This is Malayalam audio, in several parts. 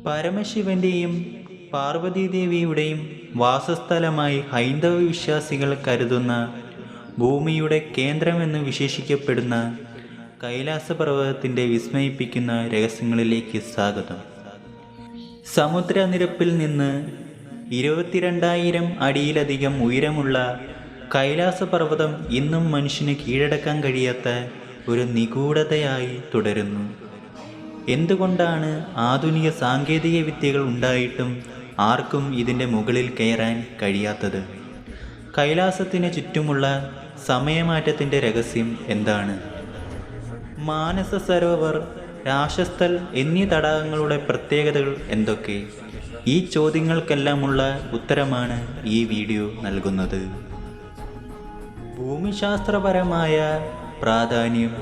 പരമശിവന്റെയും പാർവതീദേവിയുടെയും വാസസ്ഥലമായി ഹൈന്ദവ വിശ്വാസികൾ കരുതുന്ന ഭൂമിയുടെ കേന്ദ്രമെന്ന് വിശേഷിക്കപ്പെടുന്ന കൈലാസപർവ്വതത്തിൻ്റെ വിസ്മയിപ്പിക്കുന്ന രഹസ്യങ്ങളിലേക്ക് സ്വാഗതം. സമുദ്രനിരപ്പിൽ നിന്ന് 22,000 അടിയിലധികം ഉയരമുള്ള കൈലാസപർവ്വതം ഇന്നും മനുഷ്യന് കീഴടക്കാൻ കഴിയാത്ത ഒരു നിഗൂഢതയായി തുടരുന്നു. എന്തുകൊണ്ടാണ് ആധുനിക സാങ്കേതിക വിദ്യകൾ ഉണ്ടായിട്ടും ആർക്കും ഇതിൻ്റെ മുകളിൽ കയറാൻ കഴിയാത്തത്? കൈലാസത്തിന് ചുറ്റുമുള്ള സമയമാറ്റത്തിൻ്റെ രഹസ്യം എന്താണ്? മാനസ സരോവർ, രാശസ്ഥൽ എന്നീ തടാകങ്ങളുടെ പ്രത്യേകതകൾ എന്തൊക്കെ? ഈ ചോദ്യങ്ങൾക്കെല്ലാമുള്ള ഉത്തരമാണ് ഈ വീഡിയോ നൽകുന്നത്. ഭൂമിശാസ്ത്രപരമായ പ്രാധാന്യം.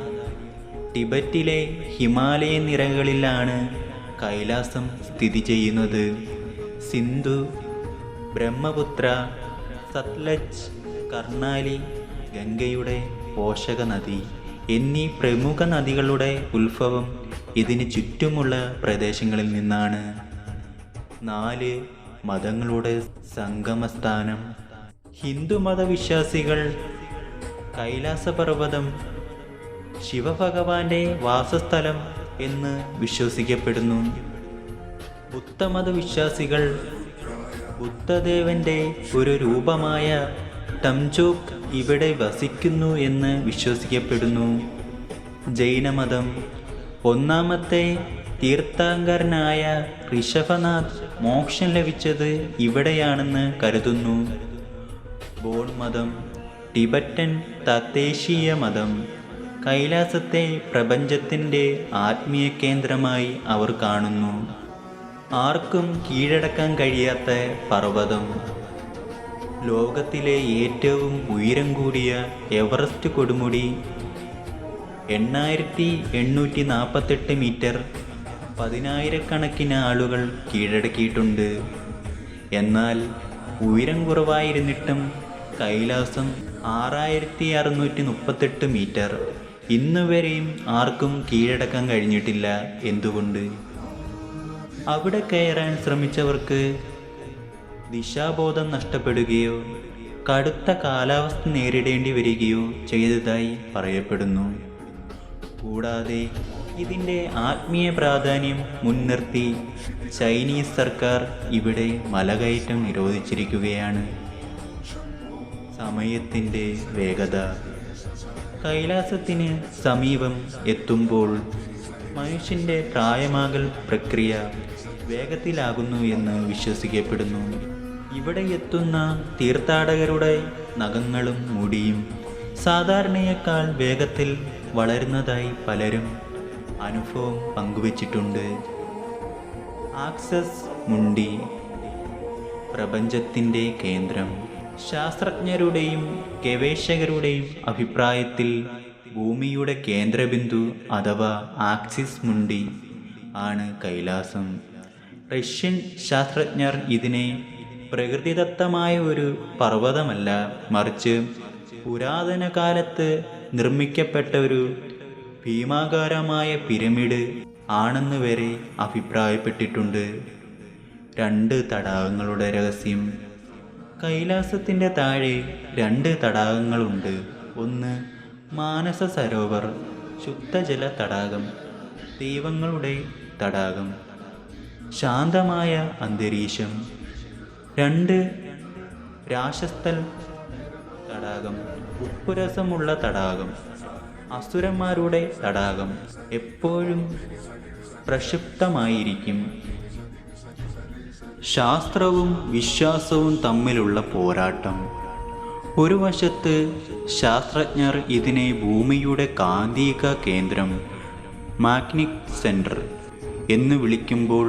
ടിബറ്റിലെ ഹിമാലയൻ നിരകളിലാണ് കൈലാസം സ്ഥിതി ചെയ്യുന്നത്. സിന്ധു, ബ്രഹ്മപുത്ര, സത്ലജ്, കർണാലി, ഗംഗയുടെ പോഷക നദി എന്നീ പ്രമുഖ നദികളുടെ ഉത്ഭവം ഇതിന് ചുറ്റുമുള്ള പ്രദേശങ്ങളിൽ നിന്നാണ്. 4 മതങ്ങളുടെ സംഗമസ്ഥാനം. ഹിന്ദുമതവിശ്വാസികൾ കൈലാസപർവ്വതം ശിവഭഗവാന്റെ വാസസ്ഥലം എന്ന് വിശ്വസിക്കപ്പെടുന്നു. ബുദ്ധമതവിശ്വാസികൾ ബുദ്ധദേവന്റെ ഒരു രൂപമായ ടംചോക് ഇവിടെ വസിക്കുന്നു എന്ന് വിശ്വസിക്കപ്പെടുന്നു. ജൈനമതം ഒന്നാമത്തെ തീർത്ഥാങ്കരനായ ഋഷഭനാഥ് മോക്ഷം ലഭിച്ചത് ഇവിടെയാണെന്ന് കരുതുന്നു. ബോൺ മതം, ടിബറ്റൻ തദ്ദേശീയ മതം, കൈലാസത്തെ പ്രപഞ്ചത്തിൻ്റെ ആത്മീയ കേന്ദ്രമായി അവർ കാണുന്നു. ആർക്കും കീഴടക്കാൻ കഴിയാത്ത പർവ്വതം. ലോകത്തിലെ ഏറ്റവും ഉയരം കൂടിയ എവറസ്റ്റ് കൊടുമുടി 8,848 മീറ്റർ 10,000കണക്കിന് ആളുകൾ കീഴടക്കിയിട്ടുണ്ട്. എന്നാൽ ഉയരം കുറവായിരുന്നിട്ടും കൈലാസം 6,638 മീറ്റർ ഇന്നുവരെയും ആർക്കും കീഴടക്കാൻ കഴിഞ്ഞിട്ടില്ല. എന്തുകൊണ്ട്? അവിടെ കയറാൻ ശ്രമിച്ചവർക്ക് ദിശാബോധം നഷ്ടപ്പെടുകയോ കടുത്ത കാലാവസ്ഥ നേരിടേണ്ടി വരികയോ ചെയ്തതായി പറയപ്പെടുന്നു. കൂടാതെ ഇതിൻ്റെ ആത്മീയ പ്രാധാന്യം മുൻനിർത്തി ചൈനീസ് സർക്കാർ ഇവിടെ മലകയറ്റം നിരോധിച്ചിരിക്കുകയാണ്. സമയത്തിൻ്റെ വേഗത. കൈലാസത്തിന് സമീപം എത്തുമ്പോൾ മനുഷ്യൻ്റെ പ്രായമാകൽ പ്രക്രിയ വേഗത്തിലാകുന്നു എന്ന് വിശ്വസിക്കപ്പെടുന്നു. ഇവിടെ എത്തുന്ന തീർത്ഥാടകരുടെ നഖങ്ങളും മുടിയും സാധാരണയേക്കാൾ വേഗത്തിൽ വളരുന്നതായി പലരും അനുഭവം പങ്കുവച്ചിട്ടുണ്ട്. ആക്സസ് മുണ്ടി, പ്രപഞ്ചത്തിൻ്റെ കേന്ദ്രം. ശാസ്ത്രജ്ഞരുടെയും ഗവേഷകരുടെയും അഭിപ്രായത്തിൽ ഭൂമിയുടെ കേന്ദ്രബിന്ദു അഥവാ ആക്സിസ് മുണ്ടി ആണ് കൈലാസം. റഷ്യൻ ശാസ്ത്രജ്ഞർ ഇതിനെ പ്രകൃതിദത്തമായ ഒരു പർവ്വതമല്ല, മറിച്ച് പുരാതന കാലത്ത് നിർമ്മിക്കപ്പെട്ട ഒരു ഭീമാകാരമായ പിരമിഡ് ആണെന്ന് വരെ അഭിപ്രായപ്പെട്ടിട്ടുണ്ട്. 2 തടാകങ്ങളുടെ രഹസ്യം. കൈലാസത്തിൻ്റെ താഴെ 2 തടാകങ്ങളുണ്ട്. ഒന്ന് മാനസ സരോവർ, ശുദ്ധജല തടാകം, ദൈവങ്ങളുടെ തടാകം, ശാന്തമായ അന്തരീക്ഷം. 2 രാശസ്ഥൽ തടാകം, ഉപ്പുരസമുള്ള തടാകം, അസുരന്മാരുടെ തടാകം, എപ്പോഴും പ്രക്ഷുബ്ധമായിരിക്കും. ശാസ്ത്രവും വിശ്വാസവും തമ്മിലുള്ള പോരാട്ടം. ഒരു വശത്ത് ശാസ്ത്രജ്ഞർ ഇതിനെ ഭൂമിയുടെ കാന്തിക കേന്ദ്രം, മാഗ്നറ്റിക് സെൻറ്റർ എന്ന് വിളിക്കുമ്പോൾ,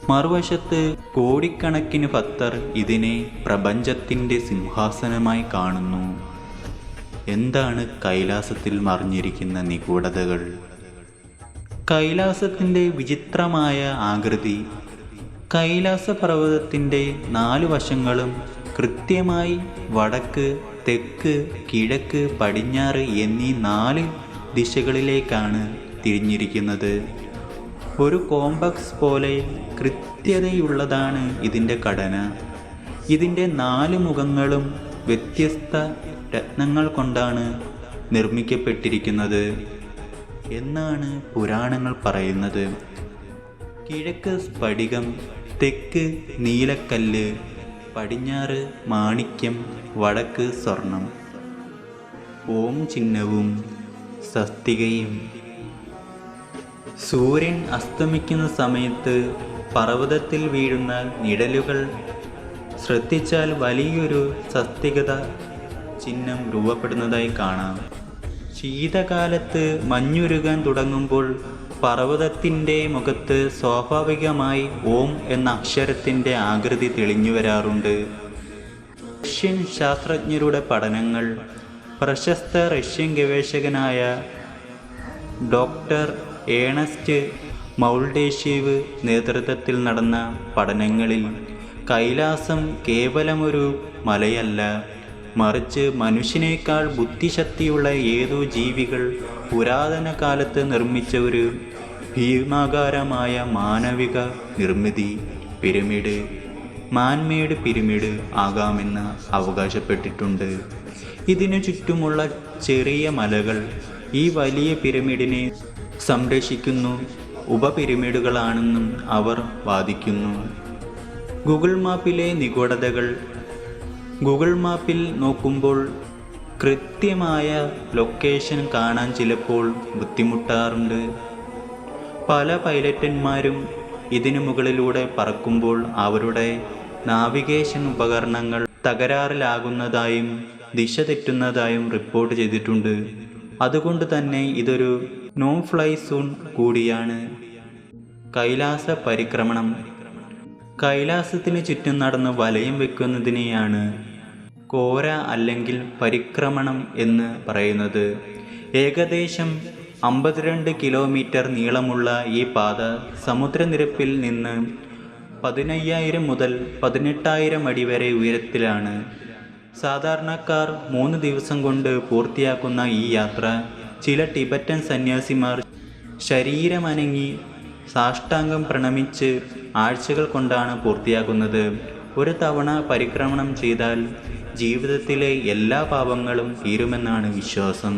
മറുവശത്ത് കോടിക്കണക്കിന് ഭക്തർ ഇതിനെ പ്രപഞ്ചത്തിൻ്റെ സിംഹാസനമായി കാണുന്നു. എന്താണ് കൈലാസത്തിൽ മറിഞ്ഞിരിക്കുന്ന നിഗൂഢതകൾ? കൈലാസത്തിൻ്റെ വിചിത്രമായ ആകൃതി. കൈലാസപർവ്വതത്തിൻ്റെ 4 വശങ്ങളും കൃത്യമായി വടക്ക്, തെക്ക്, കിഴക്ക്, പടിഞ്ഞാറ് എന്നീ 4 ദിശകളിലേക്കാണ് തിരിഞ്ഞിരിക്കുന്നത്. ഒരു കോംപസ് പോലെ കൃത്യതയുള്ളതാണ് ഇതിൻ്റെ ഘടന. ഇതിൻ്റെ 4 മുഖങ്ങളും വ്യത്യസ്ത രത്നങ്ങൾ കൊണ്ടാണ് നിർമ്മിക്കപ്പെട്ടിരിക്കുന്നത് എന്നാണ് പുരാണങ്ങൾ പറയുന്നത്. കിഴക്ക് സ്ഫടികം, തെക്ക് നീലക്കല്ല്, പടിഞ്ഞാറ് മാണിക്യം, വടക്ക് സ്വർണം. ഓം ചിഹ്നവും സ്വസ്തികയും. സൂര്യൻ അസ്തമിക്കുന്ന സമയത്ത് പർവ്വതത്തിൽ വീഴുന്ന നിഴലുകൾ ശ്രദ്ധിച്ചാൽ വലിയൊരു സ്വസ്തികത ചിഹ്നം രൂപപ്പെടുന്നതായി കാണാം. ശീതകാലത്ത് മഞ്ഞുരുകാൻ തുടങ്ങുമ്പോൾ പർവ്വതത്തിൻ്റെ മുഖത്ത് സ്വാഭാവികമായി ഓം എന്ന അക്ഷരത്തിൻ്റെ ആകൃതി തെളിഞ്ഞു വരാറുണ്ട്. റഷ്യൻ ശാസ്ത്രജ്ഞരുടെ പഠനങ്ങൾ പ്രശസ്ത റഷ്യൻ ഗവേഷകനായ ഡോക്ടർ ഏണസ്റ്റ് മൗൾഡേഷീവ് നേതൃത്വത്തിൽ നടന്ന പഠനങ്ങളിൽ കൈലാസം കേവലമൊരു മലയല്ല, മറിച്ച് മനുഷ്യനേക്കാൾ ബുദ്ധിശക്തിയുള്ള ഏതോ ജീവികൾ പുരാതന കാലത്ത് നിർമ്മിച്ച ഒരു ഭീമാകാരമായ മാനവിക നിർമ്മിതി പിരമിഡ്, മാൻമേഡ് പിരമിഡ് ആകാമെന്ന് അവകാശപ്പെട്ടിട്ടുണ്ട്. ഇതിനു ചുറ്റുമുള്ള ചെറിയ മലകൾ ഈ വലിയ പിരമിഡിനെ സംരക്ഷിക്കുന്നു ഉപപിരമിഡുകളാണെന്നും അവർ വാദിക്കുന്നു. ഗൂഗിൾ മാപ്പിലെ നിഗൂഢതകൾ. ഗൂഗിൾ മാപ്പിൽ നോക്കുമ്പോൾ കൃത്യമായ ലൊക്കേഷൻ കാണാൻ ചിലപ്പോൾ ബുദ്ധിമുട്ടാറുണ്ട്. പല പൈലറ്റന്മാരും ഇതിനു മുകളിലൂടെ പറക്കുമ്പോൾ അവരുടെ നാവിഗേഷൻ ഉപകരണങ്ങൾ തകരാറിലാകുന്നതായും ദിശ തെറ്റുന്നതായും റിപ്പോർട്ട് ചെയ്തിട്ടുണ്ട്. അതുകൊണ്ട് തന്നെ ഇതൊരു നോ ഫ്ലൈ സോൺ കൂടിയാണ്. കൈലാസ പരിക്രമണം. കൈലാസത്തിന് ചുറ്റും നടന്ന് വലയം വെക്കുന്നതിനെയാണ് കോര അല്ലെങ്കിൽ പരിക്രമണം എന്ന് പറയുന്നത്. ഏകദേശം 52 കിലോമീറ്റർ നീളമുള്ള ഈ പാത സമുദ്രനിരപ്പിൽ നിന്ന് 15,000 മുതൽ 18,000 അടി വരെ ഉയരത്തിലാണ്. സാധാരണക്കാർ 3 ദിവസം കൊണ്ട് പൂർത്തിയാക്കുന്ന ഈ യാത്ര ചില ടിബറ്റൻ സന്യാസിമാർ ശരീരമനങ്ങി സാഷ്ടാംഗം പ്രണമിച്ച് ആഴ്ചകൾ കൊണ്ടാണ് പൂർത്തിയാക്കുന്നത്. ഒരു തവണ പരിക്രമണം ചെയ്താൽ ജീവിതത്തിലെ എല്ലാ പാപങ്ങളും തീരുമെന്നാണ് വിശ്വാസം.